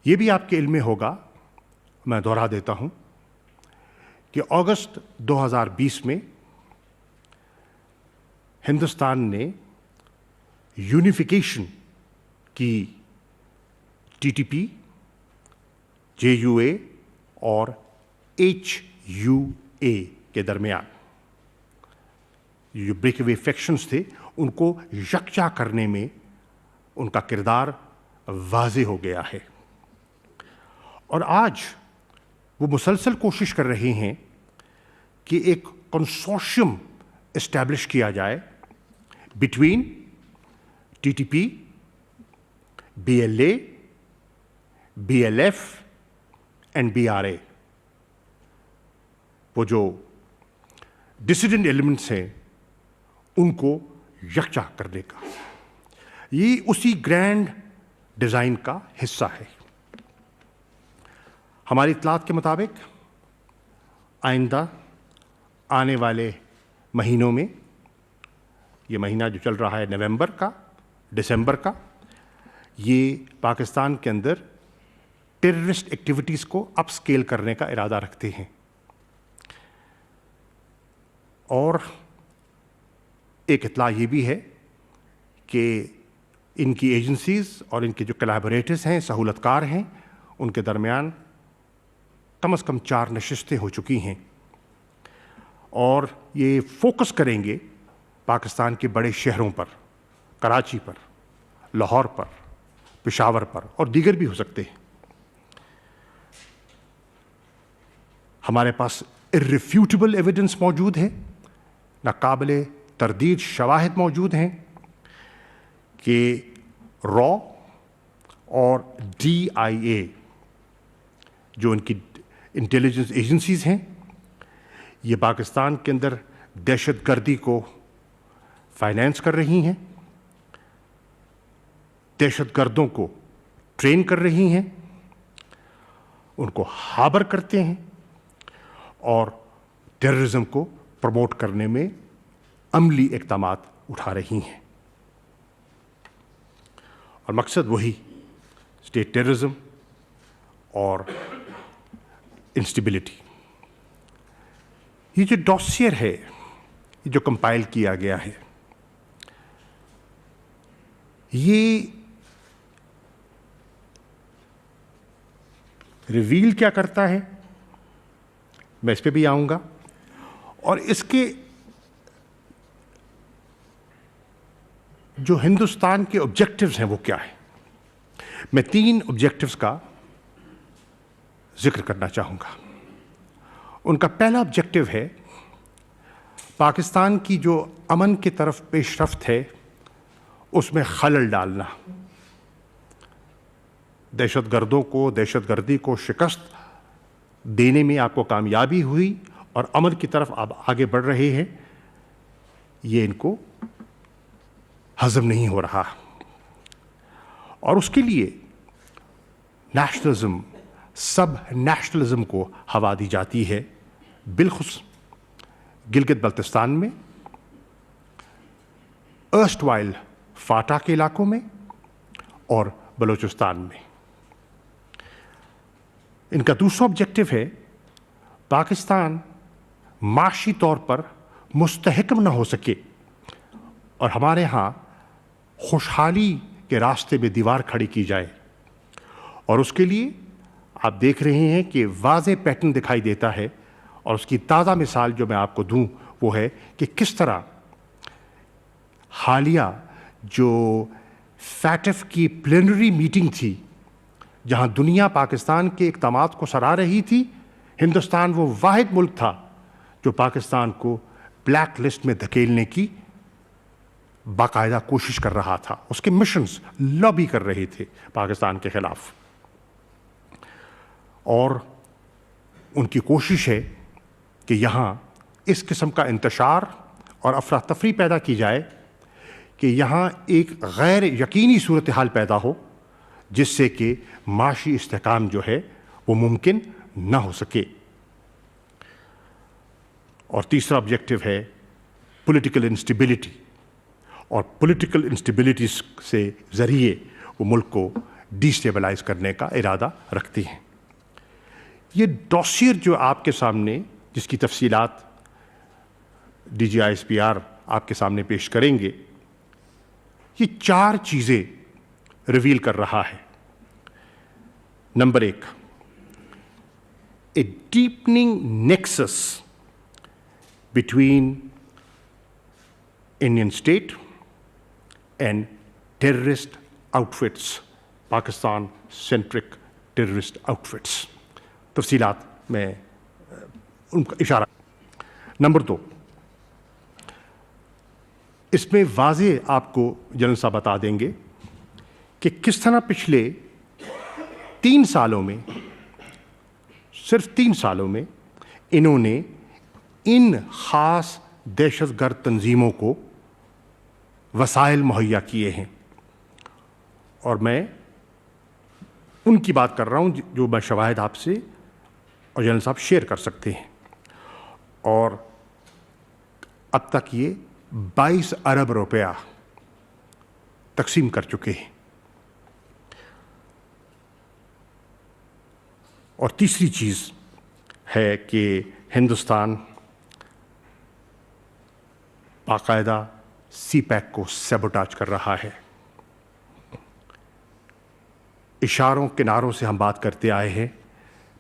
یہ بھی آپ کے علم میں ہوگا، میں دوہرا دیتا ہوں کہ اگست 2020 میں ہندوستان نے یونیفیکیشن کی T T P, J U A اور ایچ یو اے کے درمیان جو بریک اوے فیکشنز تھے ان کو یکجا کرنے میں ان کا کردار واضح ہو گیا ہے. اور آج وہ مسلسل کوشش کر رہے ہیں کہ ایک کنسورشیم اسٹیبلش کیا جائے between T T P, B L A, B L F and B R A. وہ جو ڈسیڈنٹ ایلیمنٹس ہیں ان کو یکجا کرنے کا، یہ اسی گرینڈ ڈیزائن کا حصہ ہے. ہماری اطلاعات کے مطابق آئندہ آنے والے مہینوں میں، یہ مہینہ جو چل رہا ہے نومبر کا، دسمبر کا، یہ پاکستان کے اندر ٹیررسٹ ایکٹیویٹیز کو اپ اسکیل کرنے کا ارادہ رکھتے ہیں. اور ایک اطلاع یہ بھی ہے کہ ان کی ایجنسیز اور ان کے جو کلیبوریٹرز ہیں، سہولت کار ہیں، ان کے درمیان کم از کم 4 نشستیں ہو چکی ہیں اور یہ فوکس کریں گے پاکستان کے بڑے شہروں پر، کراچی پر، لاہور پر، پشاور پر اور دیگر بھی ہو سکتے ہیں. ہمارے پاس irrefutable ایویڈنس موجود ہے، ناقابل تردید شواہد موجود ہیں کہ را اور ڈی آئی اے جو ان کی انٹیلیجنس ایجنسیز ہیں، یہ پاکستان کے اندر دہشت گردی کو فائنینس کر رہی ہیں، دہشت گردوں کو ٹرین کر رہی ہیں، ان کو ہاربر کرتے ہیں اور ٹیررزم کو پروموٹ کرنے میں عملی اقدامات اٹھا رہی ہیں. اور مقصد وہی اسٹیٹ ٹیررزم اور انسٹیبلٹی. یہ جو ڈاسیر ہے، یہ جو کمپائل کیا گیا ہے، یہ ریویل کیا کرتا ہے، میں اس پہ بھی آؤں گا. اور اس کے جو ہندوستان کے آبجیکٹیوز ہیں وہ کیا ہیں. میں 3 آبجیکٹیوز کا ذکر کرنا چاہوں گا. ان کا پہلا آبجیکٹیو ہے پاکستان کی جو امن کی طرف پیش رفت ہے اس میں خلل ڈالنا، دہشت گردوں کو، دہشت گردی کو شکست دینے میں آپ کو کامیابی ہوئی اور امن کی طرف آپ آگے بڑھ رہے ہیں، یہ ان کو ہضم نہیں ہو رہا. اور اس کے لیے نیشنلزم، سب نیشنلزم کو ہوا دی جاتی ہے، بالخصوص گلگت بلتستان میں، ارسٹ وائل فاٹا کے علاقوں میں اور بلوچستان میں. ان کا دوسرا آبجیکٹیو ہے پاکستان معاشی طور پر مستحکم نہ ہو سکے اور ہمارے ہاں خوشحالی کے راستے میں دیوار کھڑی کی جائے. اور اس کے لیے آپ دیکھ رہے ہیں کہ واضح پیٹرن دکھائی دیتا ہے، اور اس کی تازہ مثال جو میں آپ کو دوں وہ ہے کہ کس طرح حالیہ جو فیٹف کی پلینری میٹنگ تھی جہاں دنیا پاکستان کے اقدامات کو سراہ رہی تھی، ہندوستان وہ واحد ملک تھا جو پاکستان کو بلیک لسٹ میں دھکیلنے کی باقاعدہ کوشش کر رہا تھا. اس کے مشنز لابی کر رہے تھے پاکستان کے خلاف. اور ان کی کوشش ہے کہ یہاں اس قسم کا انتشار اور افراتفری پیدا کی جائے کہ یہاں ایک غیر یقینی صورتحال پیدا ہو جس سے کہ معاشی استحکام جو ہے وہ ممکن نہ ہو سکے. اور تیسرا آبجیکٹیو ہے پولیٹیکل انسٹیبلٹی، اور پولیٹیکل انسٹیبلٹی سے ذریعے وہ ملک کو ڈیسٹیبلائز کرنے کا ارادہ رکھتی ہیں. یہ ڈوسیئر جو آپ کے سامنے، جس کی تفصیلات DGISPR آپ کے سامنے پیش کریں گے، یہ 4 چیزیں ریویل کر رہا ہے. Number 1، a deepening nexus between Indian state and terrorist outfits, Pakistan centric terrorist outfits. تفصیلات میں ان کا اشارہ. نمبر 2، اس میں واضح آپ کو جنرل صاحب بتا دیں گے کہ کس طرح پچھلے 3 سالوں میں، صرف 3 سالوں میں، انہوں نے ان خاص دہشت گرد تنظیموں کو وسائل مہیا کیے ہیں. اور میں ان کی بات کر رہا ہوں جو میں شواہد آپ سے اور جنرل صاحب شیئر کر سکتے ہیں. اور اب تک یہ 22 ارب روپیہ تقسیم کر چکے ہیں. اور تیسری چیز ہے کہ ہندوستان باقاعدہ سی پیک کو سیبوٹاج کر رہا ہے. اشاروں کناروں سے ہم بات کرتے آئے ہیں.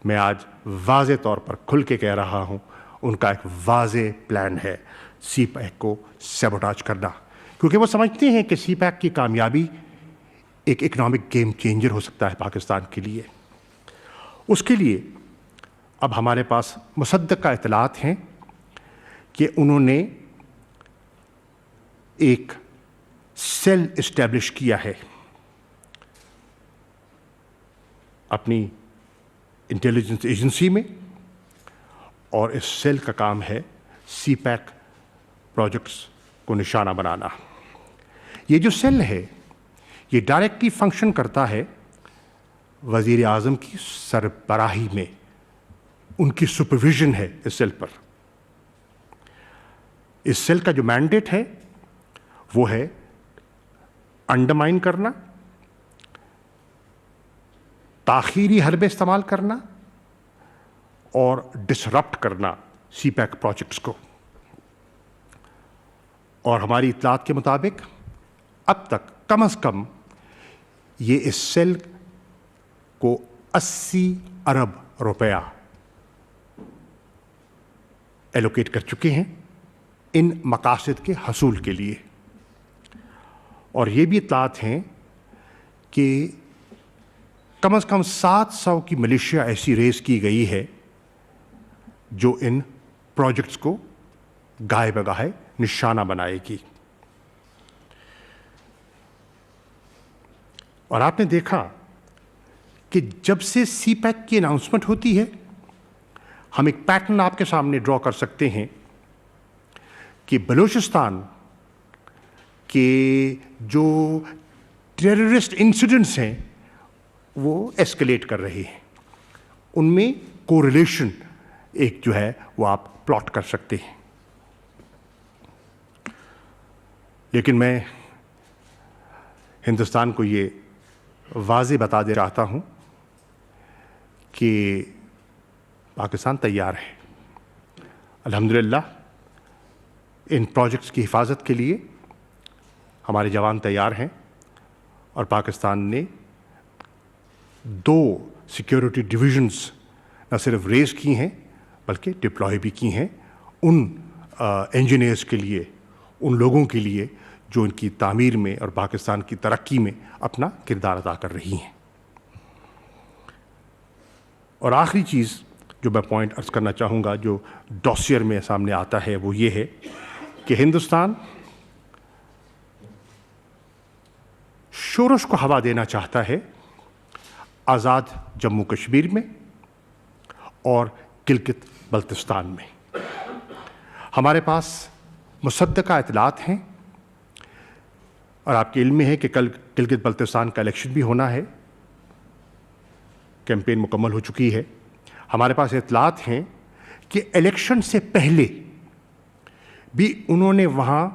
میں آج واضح طور پر کھل کے کہہ رہا ہوں، ان کا ایک واضح پلان ہے سی پیک کو سیبوٹاج کرنا، کیونکہ وہ سمجھتے ہیں کہ سی پیک کی کامیابی ایک اکنامک گیم چینجر ہو سکتا ہے پاکستان کے لیے. اس کے لیے اب ہمارے پاس مصدقہ اطلاعات ہیں کہ انہوں نے ایک سیل اسٹیبلش کیا ہے اپنی انٹیلیجنس ایجنسی میں، اور اس سیل کا کام ہے سی پیک پروجیکٹس کو نشانہ بنانا. یہ جو سیل ہے یہ ڈائریکٹلی فنکشن کرتا ہے وزیر اعظم کی سربراہی میں، ان کی سپرویژن ہے اس سیل پر. اس سیل کا جو مینڈیٹ ہے وہ ہے انڈرمائن کرنا، تاخیری حربے استعمال کرنا اور ڈسرپٹ کرنا سی پیک پروجیکٹس کو. اور ہماری اطلاعات کے مطابق اب تک کم از کم یہ اس سیل کو 80 ارب روپیہ ایلوکیٹ کر چکے ہیں ان مقاصد کے حصول کے لیے. اور یہ بھی اطلاعات ہیں کہ کم از کم 700 کی ملیشیا ایسی ریز کی گئی ہے جو ان پروجیکٹس کو گاہے بگاہے نشانہ بنائے گی. اور آپ نے دیکھا کہ جب سے سی پیک کی اناؤنسمنٹ ہوتی ہے، ہم ایک پیٹرن آپ کے سامنے ڈرا کر سکتے ہیں کہ بلوچستان کے جو ٹیررسٹ انسیڈنٹس ہیں وہ ایسکلیٹ کر رہے ہیں. ان میں کوریلیشن ایک جو ہے وہ آپ پلاٹ کر سکتے ہیں. لیکن میں ہندوستان کو یہ واضح بتا دے رہا ہوں کہ پاکستان تیار ہے. الحمدللہ ان پروجیکٹس کی حفاظت کے لیے ہمارے جوان تیار ہیں، اور پاکستان نے 2 سیکیورٹی ڈویژنز نہ صرف ریز کی ہیں بلکہ ڈپلوائے بھی کی ہیں ان انجینئرز کے لیے، ان لوگوں کے لیے جو ان کی تعمیر میں اور پاکستان کی ترقی میں اپنا کردار ادا کر رہی ہیں. اور آخری چیز جو میں پوائنٹ عرض کرنا چاہوں گا جو ڈوسیئر میں سامنے آتا ہے وہ یہ ہے کہ ہندوستان شورش کو ہوا دینا چاہتا ہے آزاد جموں کشمیر میں اور گلگت بلتستان میں. ہمارے پاس مصدقہ اطلاعات ہیں، اور آپ کے علم میں ہے کہ کل گلگت بلتستان کا الیکشن بھی ہونا ہے، کیمپین مکمل ہو چکی ہے. ہمارے پاس اطلاعات ہیں کہ الیکشن سے پہلے بھی انہوں نے وہاں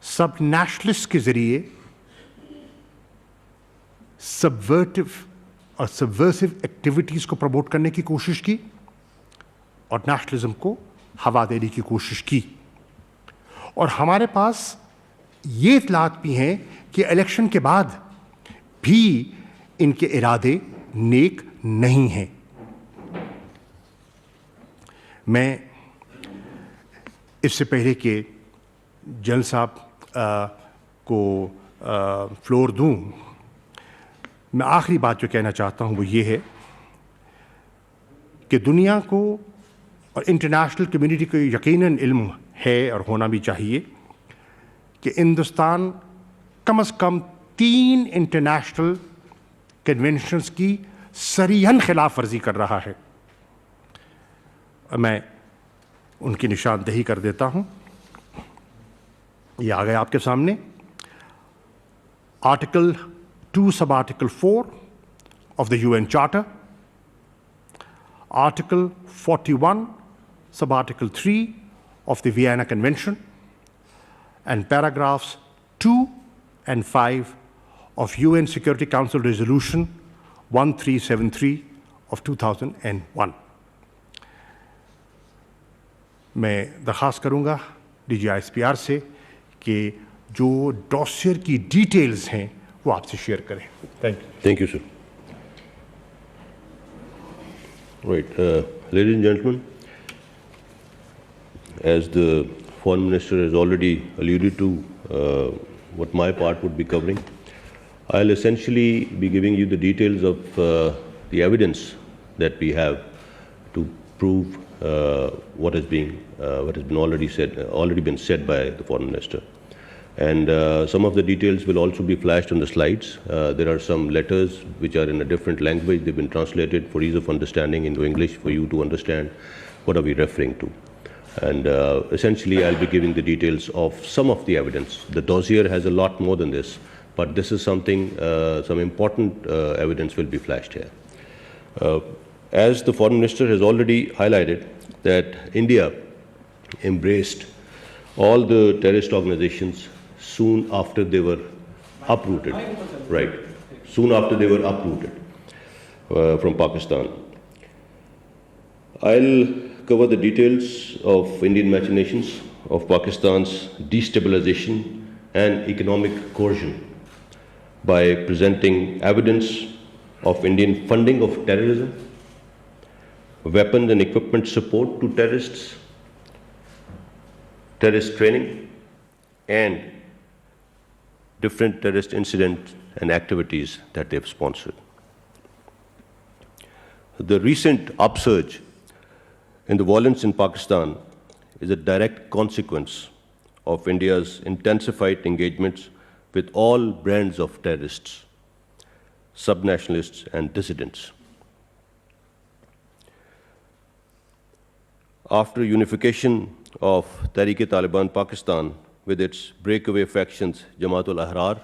سب نیشنلسٹ کے ذریعے subversive ایکٹیویٹیز کو پروموٹ کرنے کی کوشش کی اور نیشنلزم کو ہوا دینے کی کوشش کی. اور ہمارے پاس یہ اطلاعات بھی ہیں کہ الیکشن کے بعد بھی ان کے ارادے نیک نہیں ہیں. میں اس سے پہلے کہ جنرل صاحب کو فلور دوں، میں آخری بات جو کہنا چاہتا ہوں وہ یہ ہے کہ دنیا کو اور انٹرنیشنل کمیونٹی کو یقیناً علم ہے اور ہونا بھی چاہیے کہ ہندوستان کم از کم 3 انٹرنیشنل کنونشنز کی صریحاً خلاف ورزی کر رہا ہے. میں ان کی نشاندہی کر دیتا ہوں. یہ آ گئے آپ کے سامنے. Article 2 sub article 4 of the UN Charter, Article 41 sub article 3 of the Vienna Convention, and paragraphs 2 and 5 of UN Security Council Resolution 1373 of 2001. میں درخواست کروں گا D G I S P R سے کہ جو ڈوسیر کی ڈیٹیلز ہیں وہ آپ سے شیئر کریں. Thank you, sir. Right. Ladies and gentlemen, as the Foreign Minister has already alluded to what my part would be covering, I'll essentially be giving you the details of the evidence that we have to prove what has been already been said by the Foreign Minister. And some of the details will also be flashed on the slides. There are some letters which are in a different language. They've been translated for ease of understanding into English for you to understand what are we referring to. And essentially, I'll be giving the details of some of the evidence. The dossier has a lot more than this, but this is something, some important evidence will be flashed here. As the Foreign Minister has already highlighted, that India embraced all the terrorist organizations soon after they were uprooted. Right. Soon after they were uprooted from Pakistan. I'll cover the details of Indian machinations, of Pakistan's destabilization and economic coercion by presenting evidence of Indian funding of terrorism, weapons and equipment support to terrorists, terrorist training, and different terrorist incidents and activities that they've sponsored. The recent upsurge in the violence in Pakistan is a direct consequence of India's intensified engagements with all brands of terrorists, subnationalists, and dissidents. After unification of Tehreek-e-Taliban Pakistan with its breakaway factions Jamaat-ul-Ahrar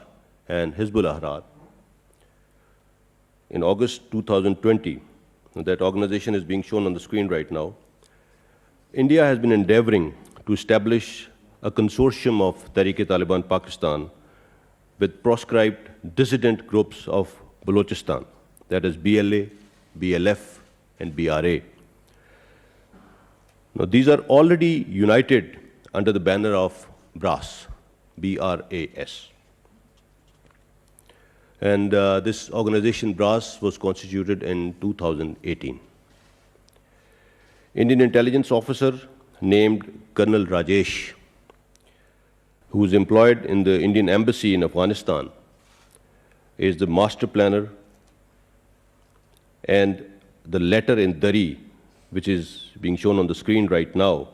and Hizb-ul-Ahrar, in August 2020, that organization is being shown on the screen right now, India has been endeavoring to establish a consortium of Tehreek-e-Taliban Pakistan with proscribed dissident groups of Balochistan, that is BLA, BLF, and BRA. Now, these are already united under the banner of BRAS, B-R-A-S. And this organization, BRAS, was constituted in 2018. Indian intelligence officer named Colonel Rajesh, who is employed in the Indian embassy in Afghanistan, is the master planner, and the letter in Dari, which is being shown on the screen right now,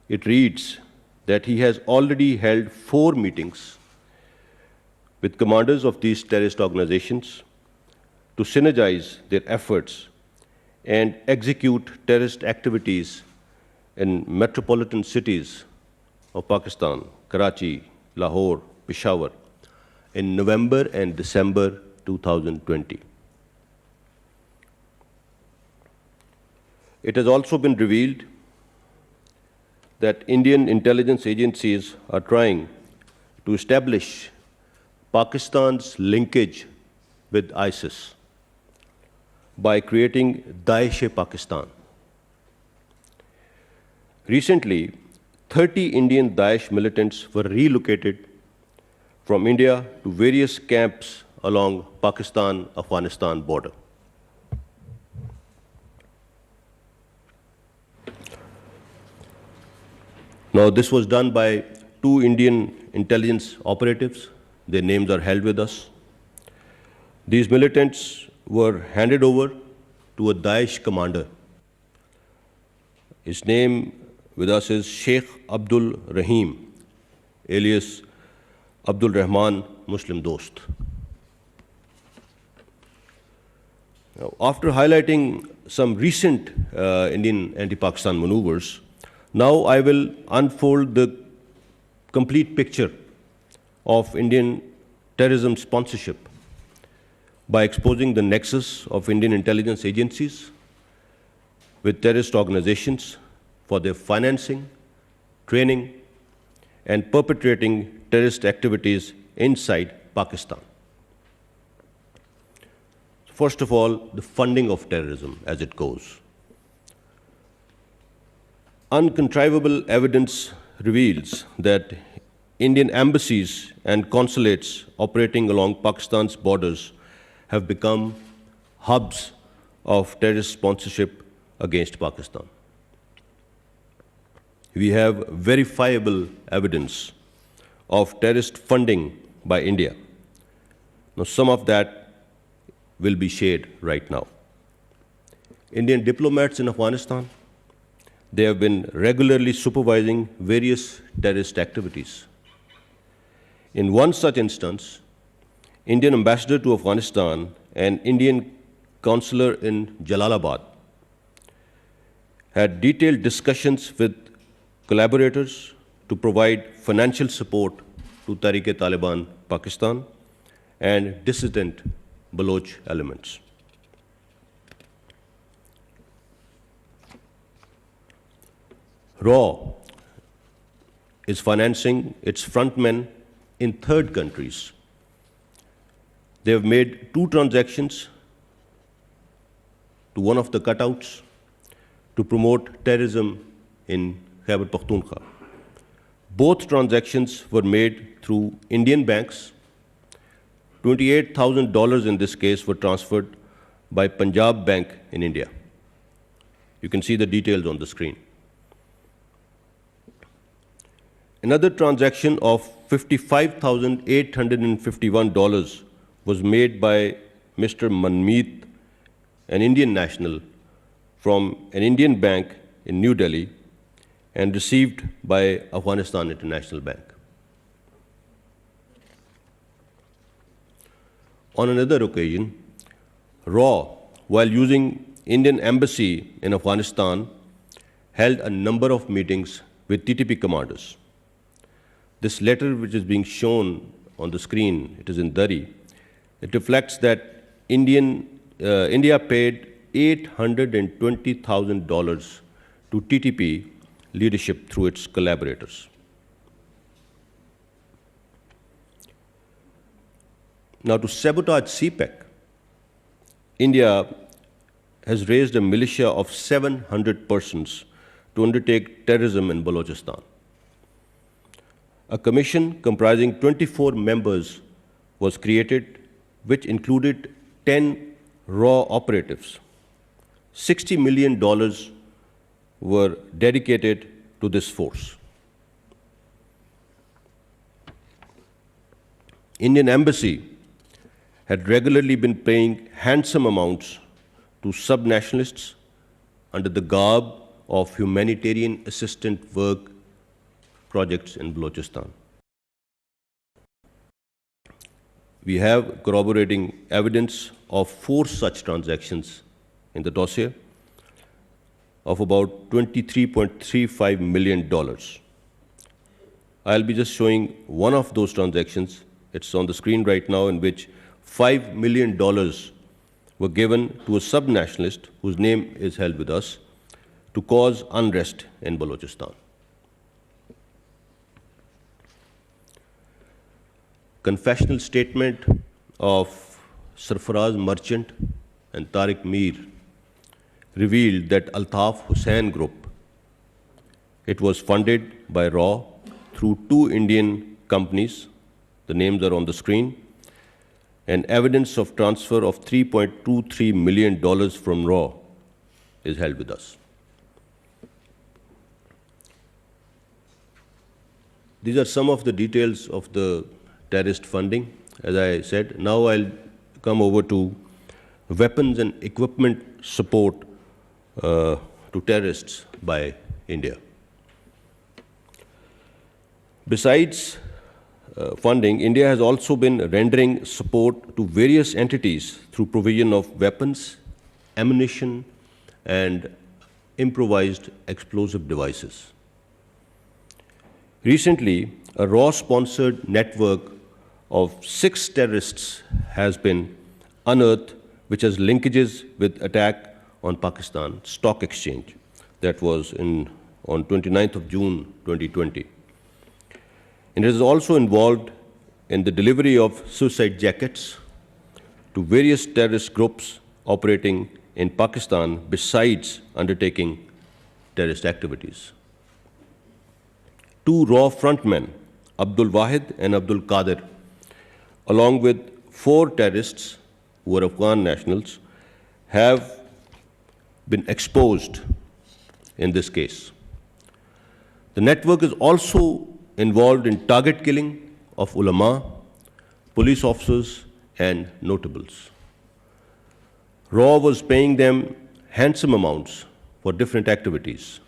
it reads that he has already held 4 meetings with commanders of these terrorist organizations to synergize their efforts and execute terrorist activities in metropolitan cities of Pakistan, Karachi, Lahore, Peshawar, in November and December 2020. It has also been revealed that Indian intelligence agencies are trying to establish Pakistan's linkage with ISIS by creating Daesh-e-Pakistan. Recently, 30 Indian Daesh militants were relocated from India to various camps along Pakistan-Afghanistan border. Now, this was done by 2 Indian intelligence operatives. Their names are held with us. These militants were handed over to a Daesh commander. His name with us is Sheikh Abdul Rahim, alias Abdul Rahman Muslim Dost. Now, after highlighting some recent Indian anti-Pakistan maneuvers, now I will unfold the complete picture of Indian terrorism sponsorship by exposing the nexus of Indian intelligence agencies with terrorist organizations for their financing, training, and perpetrating terrorist activities inside Pakistan. First of all, the funding of terrorism as it goes. Uncontrivable evidence reveals that Indian embassies and consulates operating along Pakistan's borders have become hubs of terrorist sponsorship against Pakistan. We have verifiable evidence of terrorist funding by India. Now, some of that will be shared right now. Indian diplomats in Afghanistan, they have been regularly supervising various terrorist activities. In one such instance, Indian ambassador to Afghanistan and Indian consular in Jalalabad had detailed discussions with collaborators to provide financial support to Tehreek-e-Taliban Pakistan and dissident Baloch elements. RAW is financing its frontmen in third countries. They have made 2 transactions to one of the cutouts to promote terrorism in Khyber Pakhtunkhwa. Both transactions were made through Indian banks. $28,000 in this case were transferred by Punjab Bank in India. You can see the details on the screen. Another transaction of $55,851 was made by Mr. Manmeet, an Indian national, from an Indian bank in New Delhi and received by Afghanistan International Bank. On another occasion, RAW, while using Indian embassy in Afghanistan, held a number of meetings with TTP commanders. This letter, which is being shown on the screen, it is in Dari, it reflects that India paid $820,000 to TTP leadership through its collaborators. Now, to sabotage CPEC, India has raised a militia of 700 persons to undertake terrorism in Balochistan. A commission comprising 24 members was created, which included 10 RAW operatives. $60 million were dedicated to this force. Indian embassy had regularly been paying handsome amounts to sub-nationalists under the garb of humanitarian assistant work projects in Balochistan. We have corroborating evidence of 4 such transactions in the dossier of about $23.35 million. I'll be just showing one of those transactions. It's on the screen right now, in which $5 million were given to a sub-nationalist whose name is held with us to cause unrest in Balochistan. Confessional statement of Sarfaraz Merchant and Tariq Mir revealed that Altaf Hussain Group, it was funded by RAW through 2 Indian companies. The names are on the screen. And evidence of transfer of $3.23 million from RAW is held with us. These are some of the details of the terrorist funding. As I said, now I'll come over to weapons and equipment support to terrorists by India. Besides funding, India has also been rendering support to various entities through provision of weapons, ammunition, and improvised explosive devices. Recently, a RAW-sponsored network of 6 terrorists has been unearthed, which has linkages with attack on Pakistan Stock Exchange. That was on 29th of June 2020. And it is also involved in the delivery of suicide jackets to various terrorist groups operating in Pakistan besides undertaking terrorist activities. 2 RAW frontmen, Abdul Wahid and Abdul Qadir, along with 4 terrorists who are Afghan nationals, have been exposed in this case. The network is also involved in target killing of ulama, police officers, and notables. RAW was paying them handsome amounts for different activities.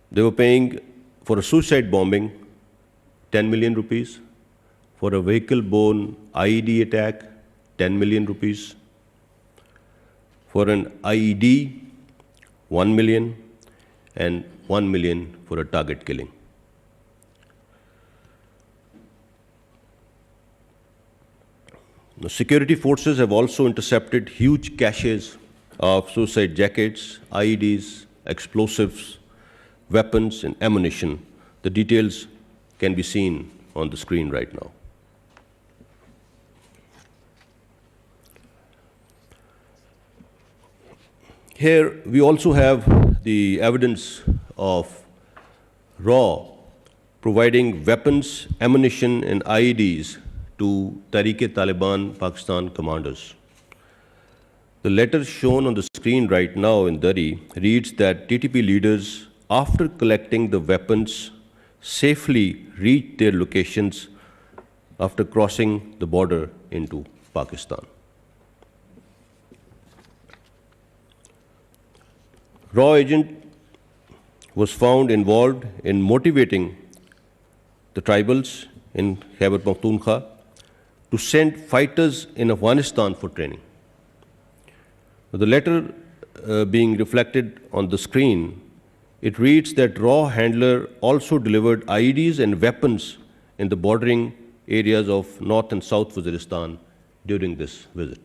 They were paying for a suicide bombing 10 million rupees, for a vehicle-borne IED attack 10 million rupees, for an IED 1 million, and 1 million for a target killing. The security forces have also intercepted huge caches of suicide jackets, IEDs, explosives, weapons, and ammunition. The details can be seen on the screen right now. Here we also have the evidence of RAW providing weapons, ammunition, and IEDs to Tehreek-e-Taliban Pakistan commanders. The letter shown on the screen right now in Dari reads that TTP leaders, after collecting the weapons, safely reached their locations after crossing the border into Pakistan. RAW agent was found involved in motivating the tribals in Khyber Pakhtunkhwa to send fighters in Afghanistan for training. The letter being reflected on the screen, it reads that RAW handler also delivered IEDs and weapons in the bordering areas of North and South Waziristan during this visit.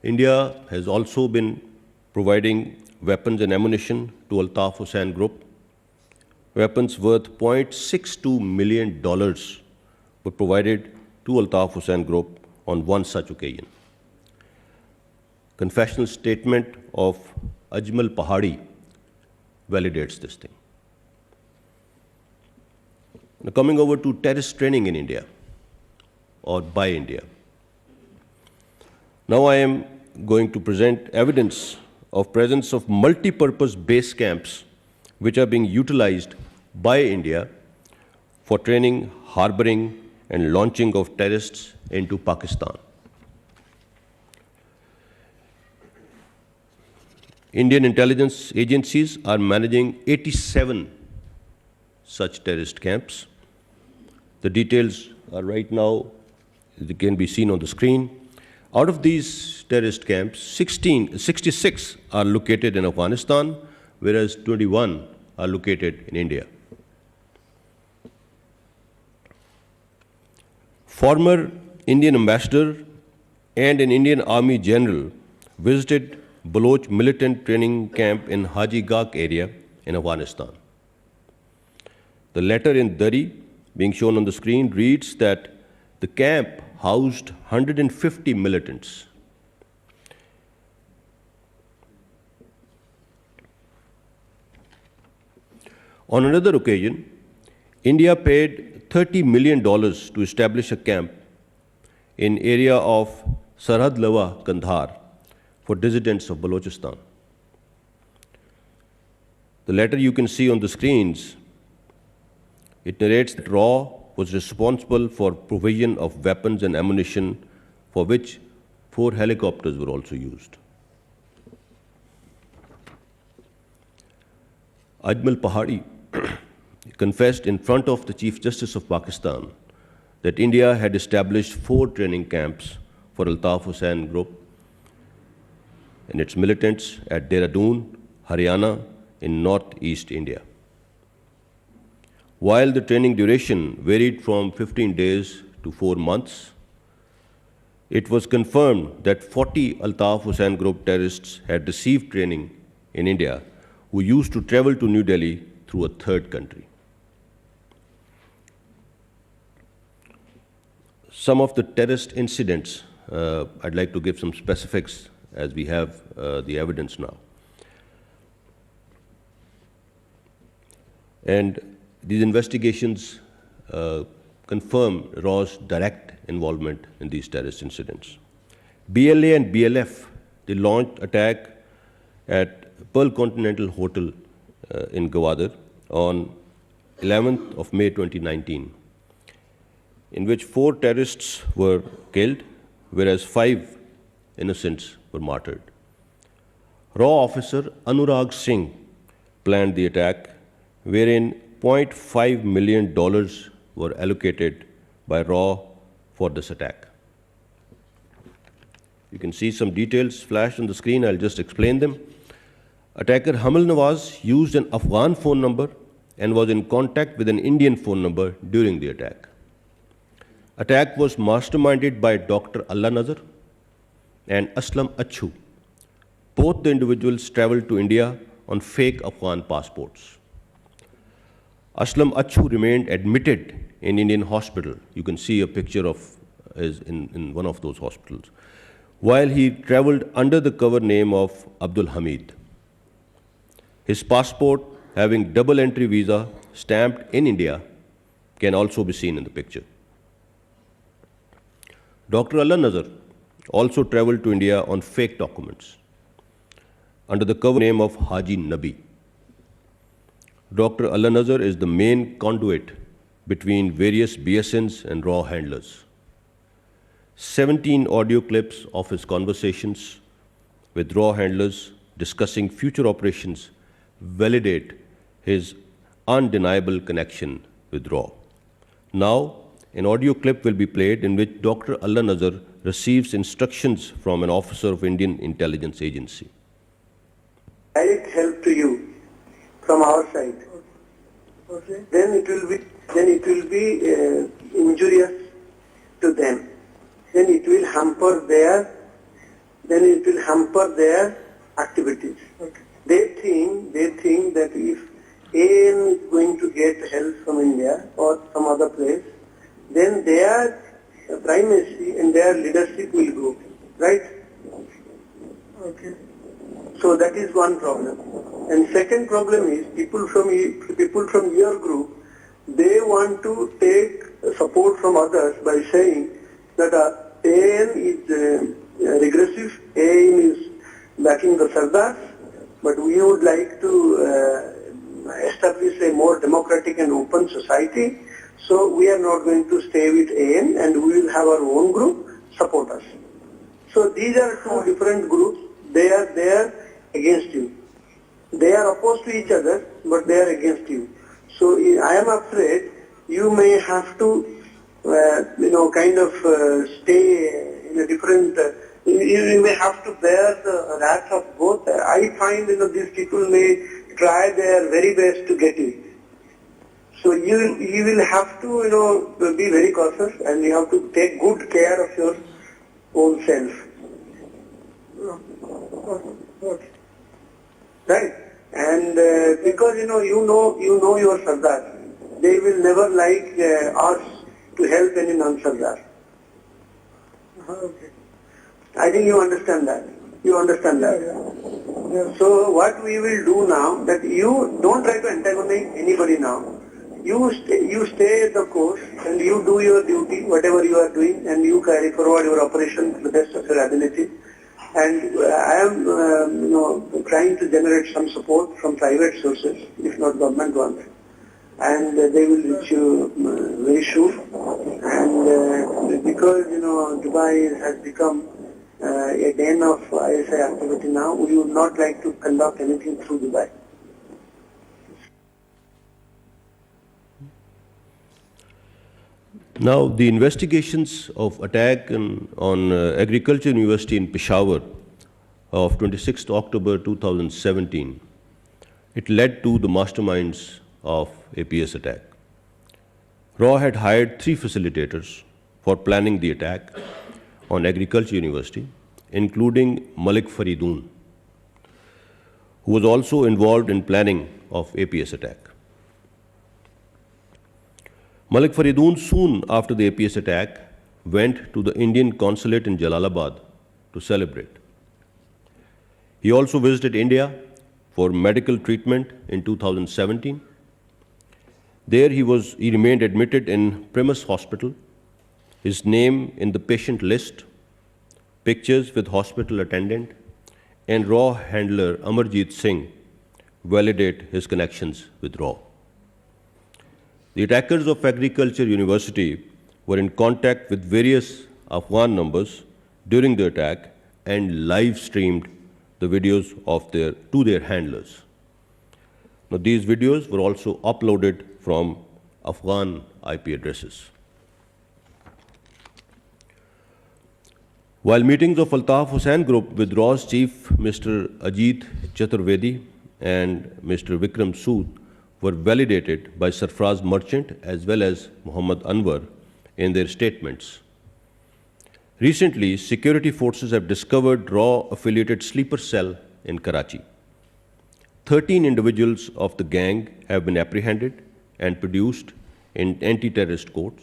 India has also been providing weapons and ammunition to Altaf Hussain Group. Weapons worth $0.62 million were provided to Altaf Hussain Group on one such occasion. Confessional statement of Ajmal Pahadi validates this thing. Now coming over to terrorist training in India or by India. Now I am going to present evidence of presence of multi-purpose base camps which are being utilized by India for training, harboring, and launching of terrorists into Pakistan. Indian intelligence agencies are managing 87 such terrorist camps. The details are right now, they can be seen on the screen. Out of these terrorist camps, 66 are located in Afghanistan, whereas 21 are located in India. Former Indian ambassador and an Indian Army general visited Baloch militant training camp in Haji Gak area in Afghanistan. The letter in Dari being shown on the screen reads that the camp housed 150 militants. On another occasion, India paid $30 million to establish a camp in area of Sarhad Lawa, Kandhar, for dissidents of Balochistan. The letter you can see on the screens, it narrates that RAW was responsible for provision of weapons and ammunition, for which 4 helicopters were also used. Ajmal Pahari confessed in front of the Chief Justice of Pakistan that India had established 4 training camps for Altaf Hussain Group and its militants at Dehradun, Haryana, in northeast India. While the training duration varied from 15 days to 4 months, it was confirmed that 40 Altaf Hussain Group terrorists had received training in India who used to travel to New Delhi through a third country. Some of the terrorist incidents, I'd like to give some specifics as we have the evidence now. And these investigations confirm RAW's direct involvement in these terrorist incidents. BLA and BLF, they launched attack at Pearl Continental Hotel in Gwadar on 11th of May 2019, in which 4 terrorists were killed, whereas 5 innocents were martyred. RAW officer Anurag Singh planned the attack, wherein $0.5 million were allocated by RAW for this attack. You can see some details flashed on the screen. I'll just explain them. Attacker Hamal Nawaz used an Afghan phone number and was in contact with an Indian phone number during the attack. Attack was masterminded by Dr. Allah Nazar and Aslam Achu. Both the individuals traveled to India on fake Afghan passports. Aslam Achu remained admitted in Indian hospital. You can see a picture of his in one of those hospitals, while he traveled under the cover name of Abdul Hamid. His passport, having double entry visa stamped in India, can also be seen in the picture. Dr. Allah Nazar also traveled to India on fake documents under the cover name of Haji Nabi. Dr. Allah Nazar is the main conduit between various BSNs and RAW handlers. 17 audio clips of his conversations with RAW handlers discussing future operations validate his undeniable connection with RAW. Now, an audio clip will be played in which Dr. Allah Nazar receives instructions from an officer of Indian intelligence agency. Direct help to you from our side. Okay. Then it will be injurious to them. Then it will hamper their activities. Okay. They think that if AN is going to get help from India or some other place, then their primacy and their leadership will go, right? Okay. So that is one problem. And second problem is people from your group, they want to take support from others by saying that AN is regressive, AN is backing the Sardars, but we would like to establish a more democratic and open society. So we are not going to stay with AN and we will have our own group support us. So these are 2 different groups. They are there against you. They are opposed to each other, but they are against you. So I am afraid you may have to, stay in a different. You may have to bear the wrath of both. I find these people may try their very best to get you. So you will have to be very cautious, and you have to take good care of your own self. Okay. Right? And because you know your Sardar, they will never like us to help any non-Sardar. Okay. I think you understand that. You understand that. Yeah. So what we will do now, that you don't try to antagonize anybody now. You stay the course and you do your duty, whatever you are doing, and you carry forward your operation to the best of your ability. And I am, trying to generate some support from private sources, if not government ones, and they will reach you very soon. And because Dubai has become a den of ISI activity now, we would not like to conduct anything through Dubai. Now, the investigations of attack on Agriculture University in Peshawar of 26th October 2017, it led to the masterminds of APS attack. RAW had hired 3 facilitators for planning the attack on Agriculture University, including Malik Faridoon, who was also involved in planning of APS attack. Malik Faridoon, soon after the APS attack, went to the Indian consulate in Jalalabad to celebrate. He also visited India for medical treatment in 2017. There he remained admitted in Primus Hospital, his name in the patient list, pictures with hospital attendant, and RAW handler Amarjeet Singh validate his connections with RAW. The attackers of Agriculture University were in contact with various Afghan numbers during the attack and live streamed the videos to their handlers. Now, these videos were also uploaded from Afghan IP addresses. While meetings of Altaf Hussain Group with RAW's chief, Mr. Ajit Chaturvedi and Mr. Vikram Sood, were validated by Sarfraz Merchant as well as Muhammad Anwar in their statements. Recently, security forces have discovered RAW-affiliated sleeper cell in Karachi. 13 individuals of the gang have been apprehended and produced in anti-terrorist courts,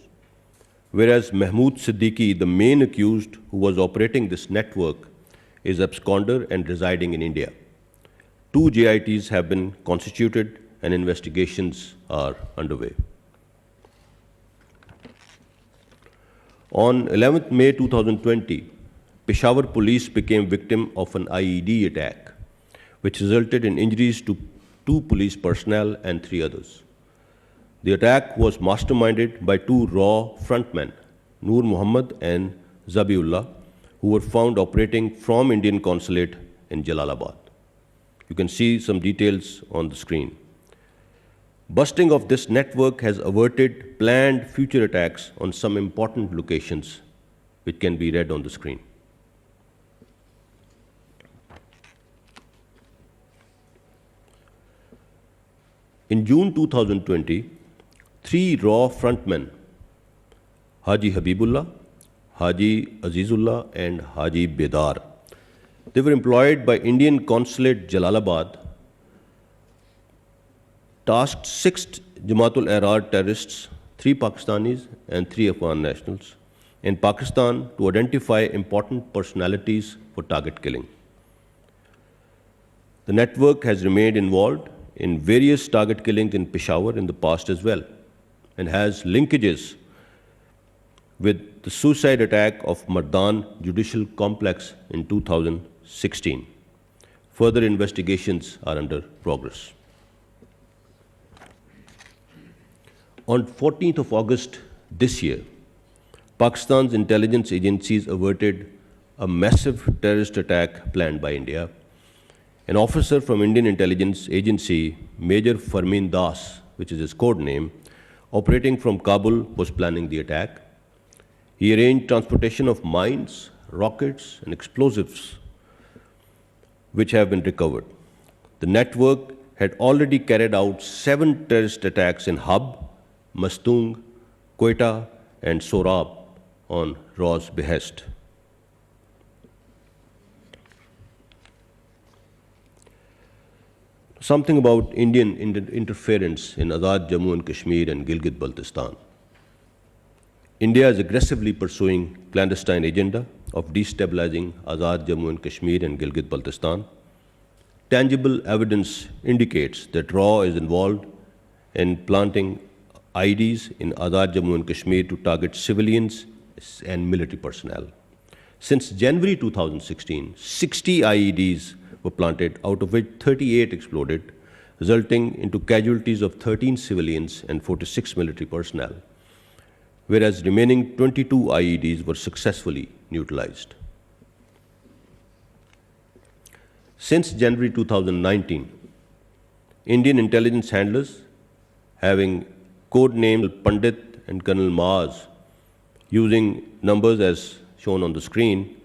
whereas Mahmood Siddiqui, the main accused who was operating this network, is absconder and residing in India. 2 JITs have been constituted and investigations are underway. On 11th May 2020, Peshawar police became victim of an IED attack, which resulted in injuries to 2 police personnel and 3 others. The attack was masterminded by 2 RAW frontmen, Noor Muhammad and Zabiullah, who were found operating from Indian consulate in Jalalabad. You can see some details on the screen. Busting of this network has averted planned future attacks on some important locations, which can be read on the screen. In June 2020, 3 RAW frontmen, Haji Habibullah, Haji Azizullah, and Haji Bedar, they were employed by Indian consulate Jalalabad, tasked 6 Jamaat-ul-Ahrar terrorists, 3 Pakistanis and 3 Afghan nationals, in Pakistan to identify important personalities for target killing. The network has remained involved in various target killings in Peshawar in the past as well, and has linkages with the suicide attack of Mardan Judicial Complex in 2016. Further investigations are under progress. On 14th of August this year, Pakistan's intelligence agencies averted a massive terrorist attack planned by India. An officer from Indian intelligence agency, Major Farmin Das, which is his code name, operating from Kabul, was planning the attack. He arranged transportation of mines, rockets, and explosives, which have been recovered. The network had already carried out 7 terrorist attacks in Hub, Mastung, Quetta, and Sorab on RAW's behest. Something about Indian interference in Azad Jammu and Kashmir and Gilgit-Baltistan. India is aggressively pursuing clandestine agenda of destabilizing Azad Jammu and Kashmir and Gilgit-Baltistan. Tangible evidence indicates that RAW is involved in planting IEDs in Azad Jammu and Kashmir to target civilians and military personnel. Since January 2016, 60 IEDs were planted, out of which 38 exploded, resulting into casualties of 13 civilians and 46 military personnel, whereas remaining 22 IEDs were successfully neutralized. Since January 2019, Indian intelligence handlers, having codenamed Pandit and Colonel Maaz, using numbers as shown on the screen,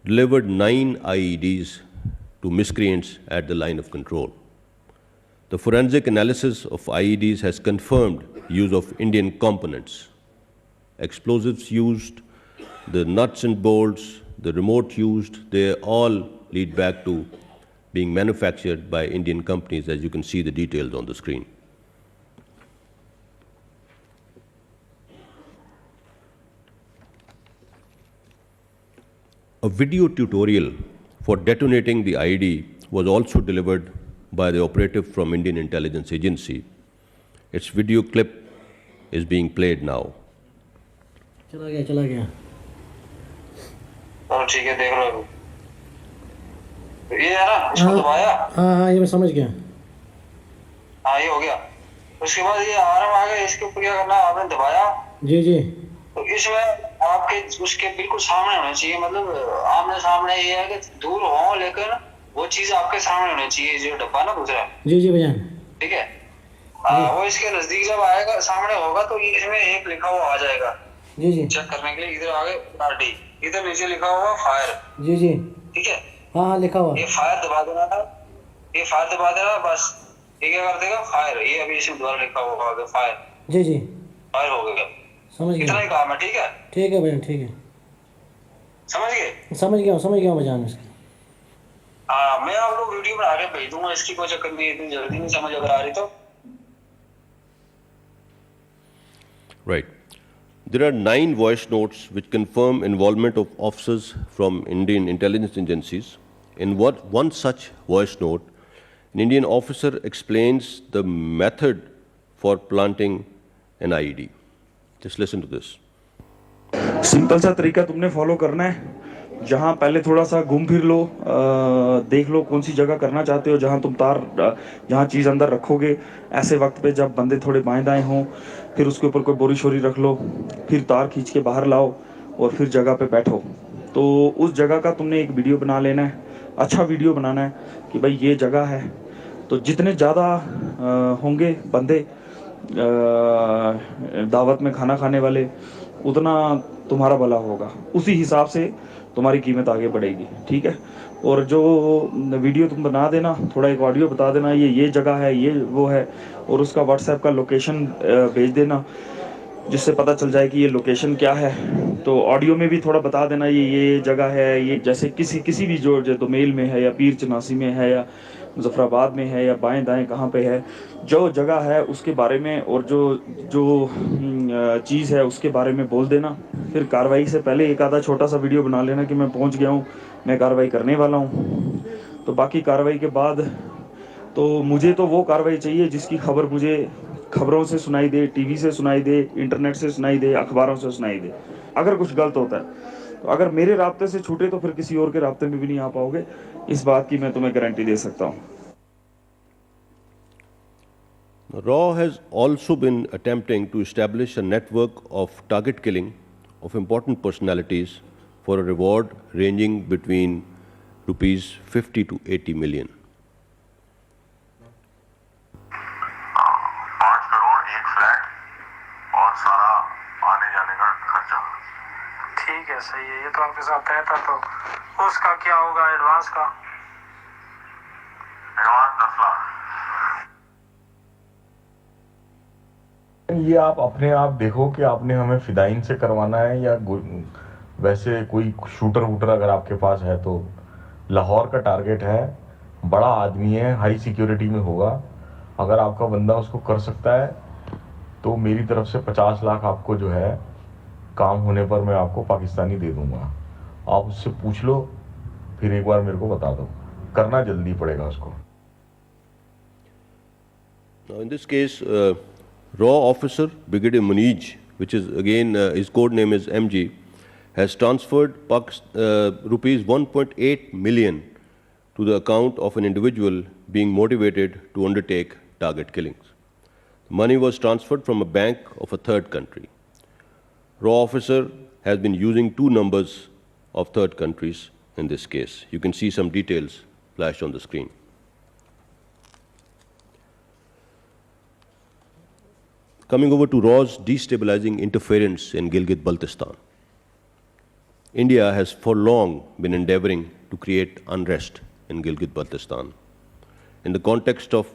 delivered 9 IEDs to miscreants at the line of control. The forensic analysis of IEDs has confirmed use of Indian components. Explosives used, the nuts and bolts, the remote used, they all lead back to being manufactured by Indian companies, as you can see the details on the screen. A video tutorial for detonating the IED was also delivered by the operative from Indian Intelligence Agency. Its video clip is being played now. चला गया ठीक है देख लो ये है ना इसको दबाया हाँ ये मैं समझ गया हाँ ये हो गया उसके बाद ये आर्म आ गया इसके ऊपर क्या करना आपने दबाया जी जी तो इसमें आपके उसके बिल्कुल सामने होना चाहिए मतलब आमने सामने ये है कि दूर हो लेकिन वो चीज आपके सामने होनी चाहिए जो डब्बा ना दूसरा जी जी भैया ठीक है वो इसके नजदीक जब आएगा सामने होगा तो ये इसमें एक लिखा हुआ आ जाएगा जी जी चेक करने के लिए इधर आगे पार्टी इधर नीचे लिखा हुआ फायर जी जी ठीक है हाँ लिखा हुआ ये फायर दबा देना बस ये क्या कर देगा फायर ये अभी इसमें दोबारा लिखा हुआ आगे फायर जी जी फायर हो गया समझ इतना गया ही काम है ठीक है भैया ठीक है समझ गया भैया हाँ मैं आप लोग वीडियो बना के भेज दूंगा इसकी कोई चक्कर नहीं इतनी जल्दी नहीं समझ अगर आ रही तो Right. There are 9 voice notes which confirm involvement of officers from Indian intelligence agencies. In one such voice note, an Indian officer explains the method for planting an IED. Just listen to this. Simple सा तरीका तुमने follow करना है जहाँ पहले थोड़ा सा घूम फिर लो देख लो कौन सी जगह करना चाहते हो जहाँ तुम तार जहाँ चीज़ अंदर रखोगे ऐसे वक्त पे जब बंदे थोड़े बाएं दाएं हों फिर उसके ऊपर कोई बोरी शोरी रख लो फिर तार खींच के बाहर लाओ और फिर जगह पे बैठो तो उस जगह का तुमने एक वीडियो बना लेना है अच्छा वीडियो बनाना है कि भाई ये जगह है तो जितने ज़्यादा होंगे बंदे दावत में खाना खाने वाले उतना तुम्हारा भला होगा उसी हिसाब से तुम्हारी कीमत आगे बढ़ेगी ठीक है और जो वीडियो तुम बना देना थोड़ा एक ऑडियो बता देना ये जगह है ये वो है और उसका व्हाट्सएप का लोकेशन भेज देना जिससे पता चल जाए कि ये लोकेशन क्या है तो ऑडियो में भी थोड़ा बता देना ये जगह है ये जैसे किसी भी जो दोमेल में है या पीर चनासी में है या मुजफ्फराबाद में है या बाएं दाएं कहाँ पे है जो जगह है उसके बारे में और जो चीज़ है उसके बारे में बोल देना फिर कार्रवाई से पहले एक आधा छोटा सा वीडियो बना लेना कि मैं पहुंच गया हूं मैं कार्रवाई करने वाला हूं तो बाकी कार्रवाई के बाद तो मुझे तो वो कार्रवाई चाहिए जिसकी खबर मुझे खबरों से सुनाई दे टीवी से सुनाई दे इंटरनेट से सुनाई दे अखबारों से सुनाई दे अगर कुछ गलत होता है तो अगर मेरे राब्ते से छूटे तो फिर किसी और के राब्ते में भी नहीं आ पाओगे इस बात की मैं तुम्हें गारंटी दे सकता हूं RAW has also been attempting to establish a network of target killing of important personalities for a reward ranging between rupees 50 to 80 million. 5 crore एक फ्लैट और सारा आने जाने का खर्चा ठीक है सही है ये तो आपके साथ तय था तो उसका क्या होगा एडवांस का एडवांस 10 लाख ये आप अपने आप देखो कि आपने हमें फिदाइन से करवाना है या वैसे कोई शूटर वूटर अगर आपके पास है तो लाहौर का टारगेट है बड़ा आदमी है, हाई सिक्योरिटी में होगा, अगर आपका बंदा उसको कर सकता है तो मेरी तरफ से 50 लाख आपको जो है काम होने पर मैं आपको पाकिस्तानी दे दूंगा. आप उससे पूछ लो, फिर एक बार मेरे को बता दो. करना जल्दी पड़ेगा उसको. Now, in this case, raw officer Brigadier Munij, which is again his code name is MG, has transferred rupees 1.8 million to the account of an individual being motivated to undertake target killings. The money was transferred from a bank of a third country. Raw officer has been using two numbers of third countries in this case. You can see some details flashed on the screen. Coming over to Raw's destabilizing interference in Gilgit-Baltistan. India has for long been endeavoring to create unrest in Gilgit-Baltistan. In the context of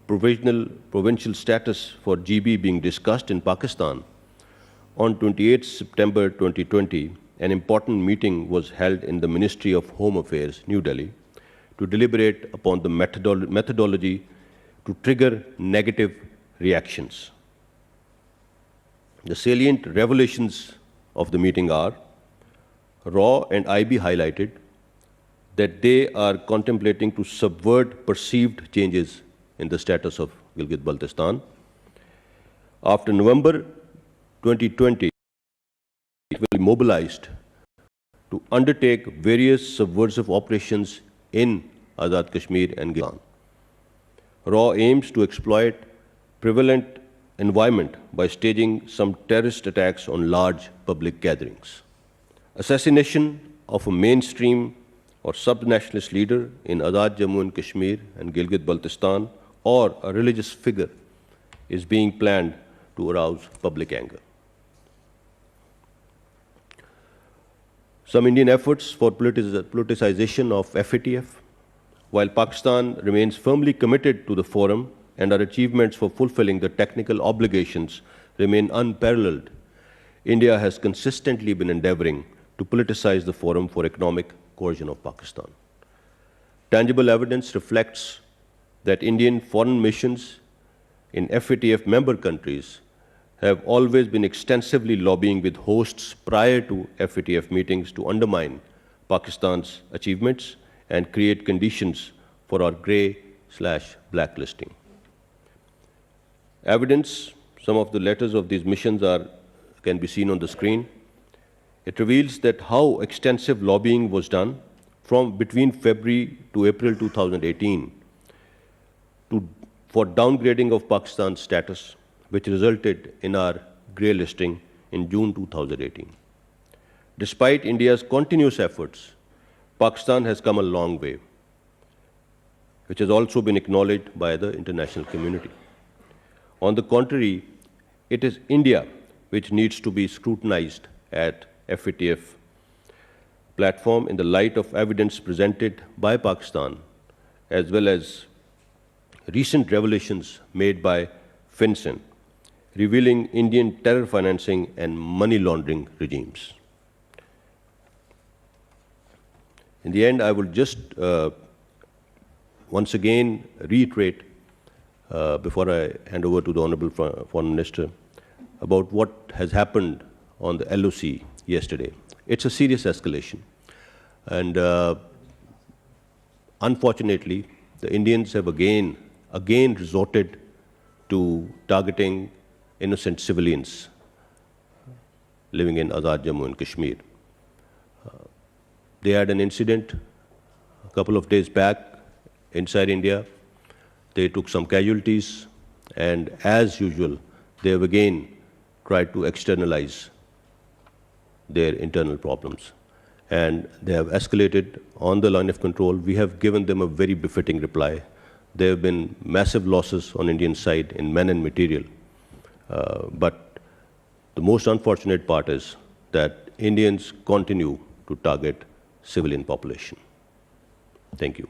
provincial status for GB being discussed in Pakistan, on 28 September 2020, an important meeting was held in the Ministry of Home Affairs, New Delhi, to deliberate upon the methodology to trigger negative reactions. The salient revelations of the meeting are: RAW and IB highlighted that they are contemplating to subvert perceived changes in the status of Gilgit-Baltistan. After November 2020, it will be mobilized to undertake various subversive operations in Azad Kashmir and Gilan. RAW aims to exploit prevalent environment by staging some terrorist attacks on large public gatherings. Assassination of a mainstream or sub-nationalist leader in Azad Jammu and Kashmir and Gilgit-Baltistan or a religious figure is being planned to arouse public anger. Some Indian efforts for politicization of FATF. While Pakistan remains firmly committed to the forum and our achievements for fulfilling the technical obligations remain unparalleled, India has consistently been endeavoring to politicize the forum for economic coercion of Pakistan. Tangible evidence reflects that Indian foreign missions in FATF member countries have always been extensively lobbying with hosts prior to FATF meetings to undermine Pakistan's achievements and create conditions for our grey/blacklisting. Evidence, some of the letters of these missions can be seen on the screen. It reveals that how extensive lobbying was done from between February to April 2018 for downgrading of Pakistan's status, which resulted in our grey listing in June 2018. Despite India's continuous efforts, Pakistan has come a long way, which has also been acknowledged by the international community. On the contrary, it is India which needs to be scrutinized at FATF platform in the light of evidence presented by Pakistan, as well as recent revelations made by FinCEN, revealing Indian terror financing and money laundering regimes. In the end, I will just once again reiterate, before I hand over to the Honorable Foreign Minister, about what has happened on the LOC yesterday. It's a serious escalation. And unfortunately, the Indians have again resorted to targeting innocent civilians living in Azad Jammu and Kashmir. They had an incident a couple of days back inside India. They took some casualties, and as usual, they have again tried to externalize their internal problems. And they have escalated on the line of control. We have given them a very befitting reply. There have been massive losses on Indian side in men and material. But the most unfortunate part is that Indians continue to target civilian population. Thank you.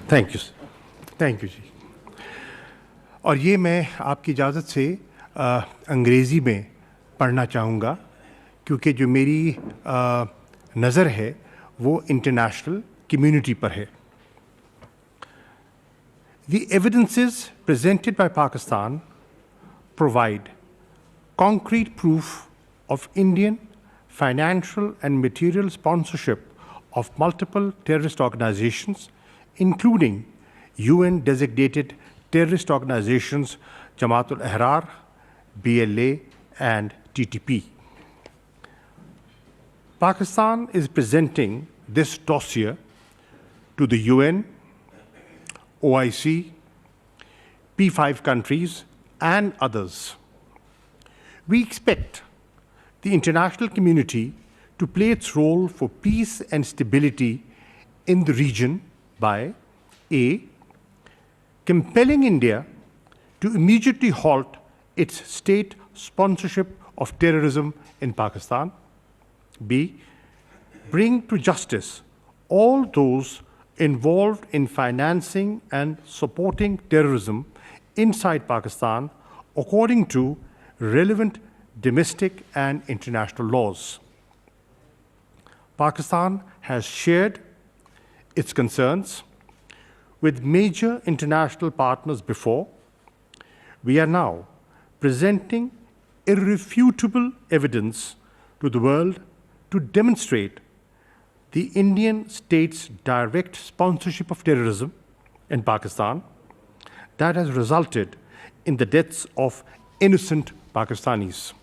Thank you thank you ji. اور یہ میں آپ کی اجازت سے انگریزی میں پڑھنا چاہوں گا کیونکہ جو میری نظر ہے وہ انٹرنیشنل کمیونٹی پر ہے. The evidences presented by Pakistan provide concrete proof of Indian financial and material sponsorship of multiple terrorist organizations, including UN-designated terrorist organizations Jamaat al-Ahrar, BLA, and TTP. Pakistan is presenting this dossier to the UN, OIC, P5 countries, and others. We expect the international community to play its role for peace and stability in the region by A. compelling India to immediately halt its state sponsorship of terrorism in Pakistan. B. bring to justice all those involved in financing and supporting terrorism inside Pakistan according to relevant domestic and international laws. Pakistan has shared its concerns with major international partners before. We are now presenting irrefutable evidence to the world to demonstrate the Indian state's direct sponsorship of terrorism in Pakistan that has resulted in the deaths of innocent Pakistanis.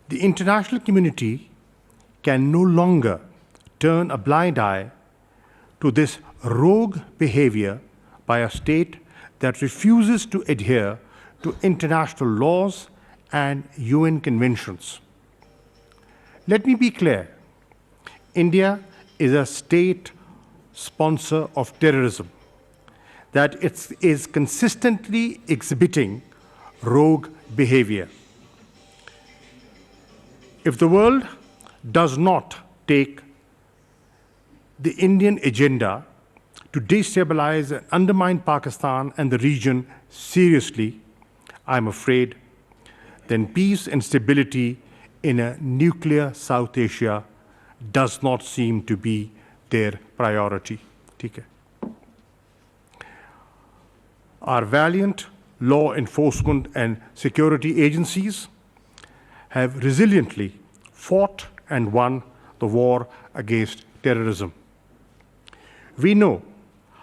The international community can no longer turn a blind eye to this rogue behavior by a state that refuses to adhere to international laws and UN conventions. Let me be clear, India is a state sponsor of terrorism, that it is consistently exhibiting rogue behavior. If the world does not take the Indian agenda to destabilize and undermine Pakistan and the region seriously, I'm afraid, then peace and stability in a nuclear South Asia does not seem to be their priority. Okay. Our valiant law enforcement and security agencies have resiliently fought and won the war against terrorism. We know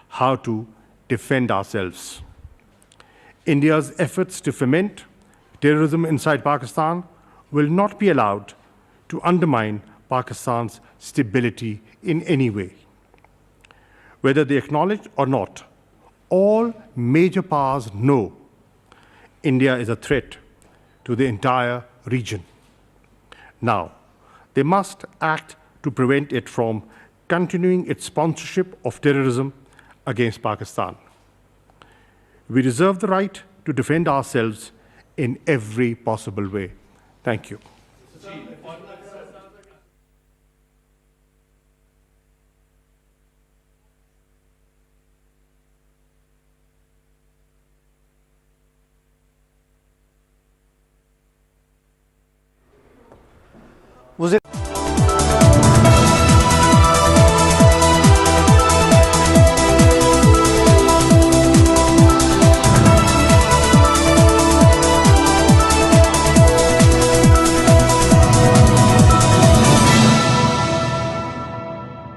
how to defend ourselves. India's efforts to foment terrorism inside Pakistan will not be allowed to undermine Pakistan's stability in any way. Whether they acknowledge or not, all major powers know India is a threat to the entire region. Now, they must act to prevent it from continuing its sponsorship of terrorism against Pakistan. We reserve the right to defend ourselves in every possible way. Thank you. Was it